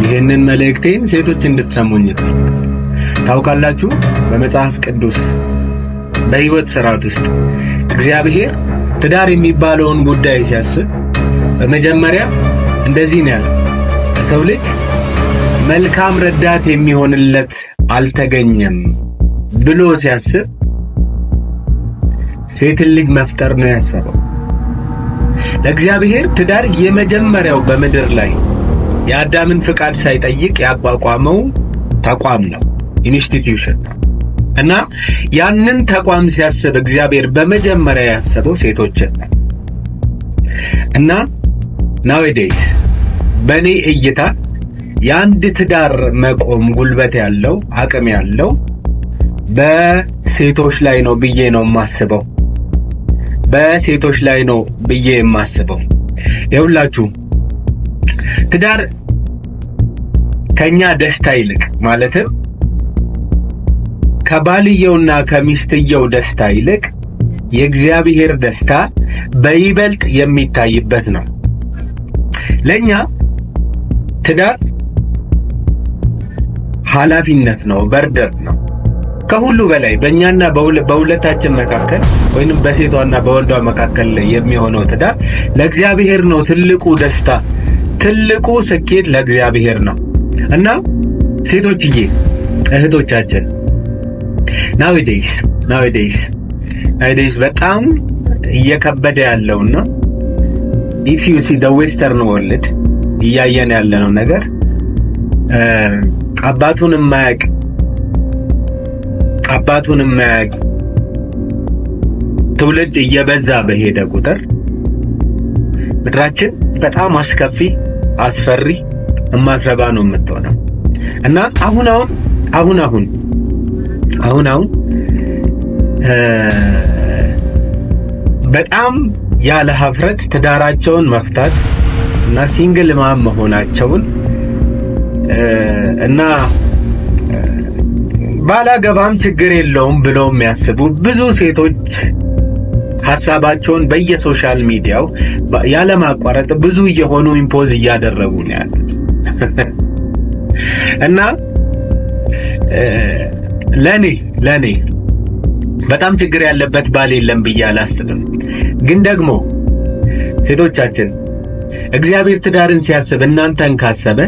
ይህንን መልእክቴን ሴቶች እንድትሰሙኝ ታውቃላችሁ። በመጽሐፍ ቅዱስ በሕይወት ሥርዓት ውስጥ እግዚአብሔር ትዳር የሚባለውን ጉዳይ ሲያስብ በመጀመሪያ እንደዚህ ነው ያለው፣ ሰው ልጅ መልካም ረዳት የሚሆንለት አልተገኘም ብሎ ሲያስብ ሴትን ልጅ መፍጠር ነው ያሰበው። ለእግዚአብሔር ትዳር የመጀመሪያው በምድር ላይ የአዳምን ፍቃድ ሳይጠይቅ ያቋቋመው ተቋም ነው፣ ኢንስቲትዩሽን ነው። እና ያንን ተቋም ሲያስብ እግዚአብሔር በመጀመሪያ ያሰበው ሴቶችን ነው። እና nowadays በኔ እይታ የአንድ ትዳር መቆም ጉልበት ያለው አቅም ያለው በሴቶች ላይ ነው ብዬ ነው የማስበው። በሴቶች ላይ ነው ብዬ የማስበው። ይኸውላችሁ ትዳር ከኛ ደስታ ይልቅ ማለትም ከባልየውና ከሚስትየው ደስታ ይልቅ የእግዚአብሔር ደስታ በይበልጥ የሚታይበት ነው። ለኛ ትዳር ኃላፊነት ነው፣ በርደን ነው። ከሁሉ በላይ በእኛና በሁለታችን መካከል ወይንም በሴቷና በወንዷ መካከል የሚሆነው ትዳር ለእግዚአብሔር ነው። ትልቁ ደስታ፣ ትልቁ ስኬት ለእግዚአብሔር ነው። እና ሴቶችዬ እህቶቻችን nowadays በጣም እየከበደ ያለውና if you see the western world እያየን ያለነው ነገር አባቱን የማያውቅ ትውልድ እየበዛ በሄደ ቁጥር ምድራችን በጣም አስከፊ፣ አስፈሪ፣ የማትረባ ነው የምትሆነው። እና አሁን በጣም ያለ ሀፍረት ትዳራቸውን መፍታት እና ሲንግል ማም መሆናቸውን እና ባላገባም ችግር የለውም ብለው የሚያስቡ ብዙ ሴቶች ሐሳባቸውን በየሶሻል ሚዲያው ያለማቋረጥ ብዙ እየሆኑ ኢምፖዝ እያደረጉ ነው ያሉት። እና ለኔ በጣም ችግር ያለበት ባል የለም ብዬ አላስብም። ግን ደግሞ ሴቶቻችን እግዚአብሔር ትዳርን ሲያስብ እናንተን ካሰበ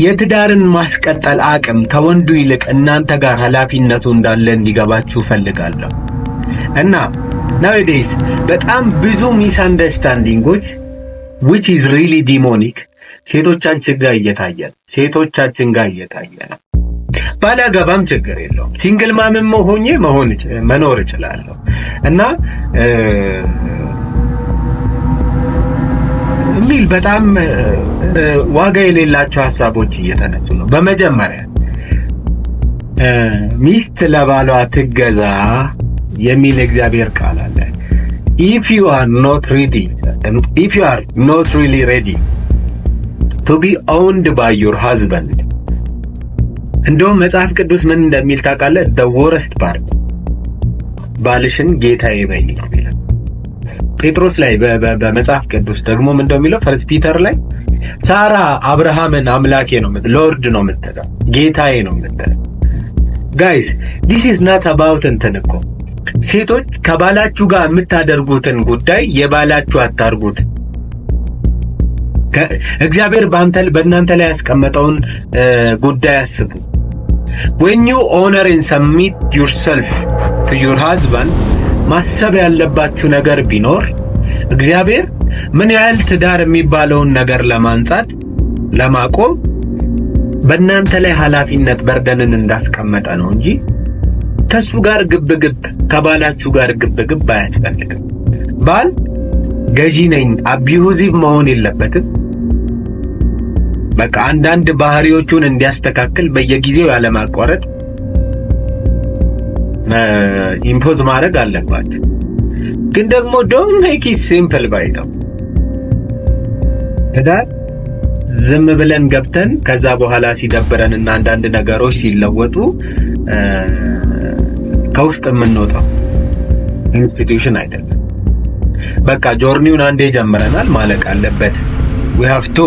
የትዳርን ማስቀጠል አቅም ከወንዱ ይልቅ እናንተ ጋር ኃላፊነቱ እንዳለ እንዲገባችሁ ፈልጋለሁ። እና nowadays በጣም ብዙ ሚስአንደርስታንዲንጎች which is really demonic ሴቶቻችን ጋር እየታየ ነው። ባላገባም ችግር የለውም፣ ሲንግል ማምም መኖር እችላለሁ። እና ሚል በጣም ዋጋ የሌላቸው ሐሳቦች እየተነሱ ነው። በመጀመሪያ ሚስት ለባሏ ትገዛ የሚል እግዚአብሔር ቃል አለ። if you are not really ready to be owned by your husband, እንደውም መጽሐፍ ቅዱስ ምን እንደሚል ታውቃለህ? the worst part ባልሽን ጌታዬ በይ ነው የሚለው። ጴጥሮስ ላይ በመጽሐፍ ቅዱስ ደግሞ ምን እንደሚለው ፈርስት ፒተር ላይ ሳራ አብርሃምን አምላኬ ነው ሎርድ ነው የምትለው፣ ጌታዬ ነው የምትለው። ጋይስ this is not about እንትን እኮ ሴቶች ከባላችሁ ጋር የምታደርጉትን ጉዳይ የባላችሁ አታርጉት። እግዚአብሔር በእናንተ ላይ ያስቀመጠውን ጉዳይ አስቡ። when you honor and submit yourself to your husband ማሰብ ያለባችሁ ነገር ቢኖር እግዚአብሔር ምን ያህል ትዳር የሚባለውን ነገር ለማንጻት ለማቆም በእናንተ ላይ ኃላፊነት በርደንን እንዳስቀመጠ ነው እንጂ ከሱ ጋር ግብግብ ከባላችሁ ጋር ግብግብ አያስፈልግም። ባል ገዢ ነኝ አቢዩዚቭ መሆን የለበትም። በቃ አንዳንድ ባህሪዎቹን እንዲያስተካክል በየጊዜው ያለማቋረጥ ኢምፖዝ ማድረግ አለባችሁ። ግን ደግሞ don't make it simple ባይ ነው። ትዳር ዝም ብለን ገብተን ከዛ በኋላ ሲደብረንና አንዳንድ ነገሮች ሲለወጡ ከውስጥ የምንወጣው ኢንስቲትዩሽን አይደለም። በቃ ጆርኒውን አንዴ ጀምረናል፣ ማለቅ አለበት። we have to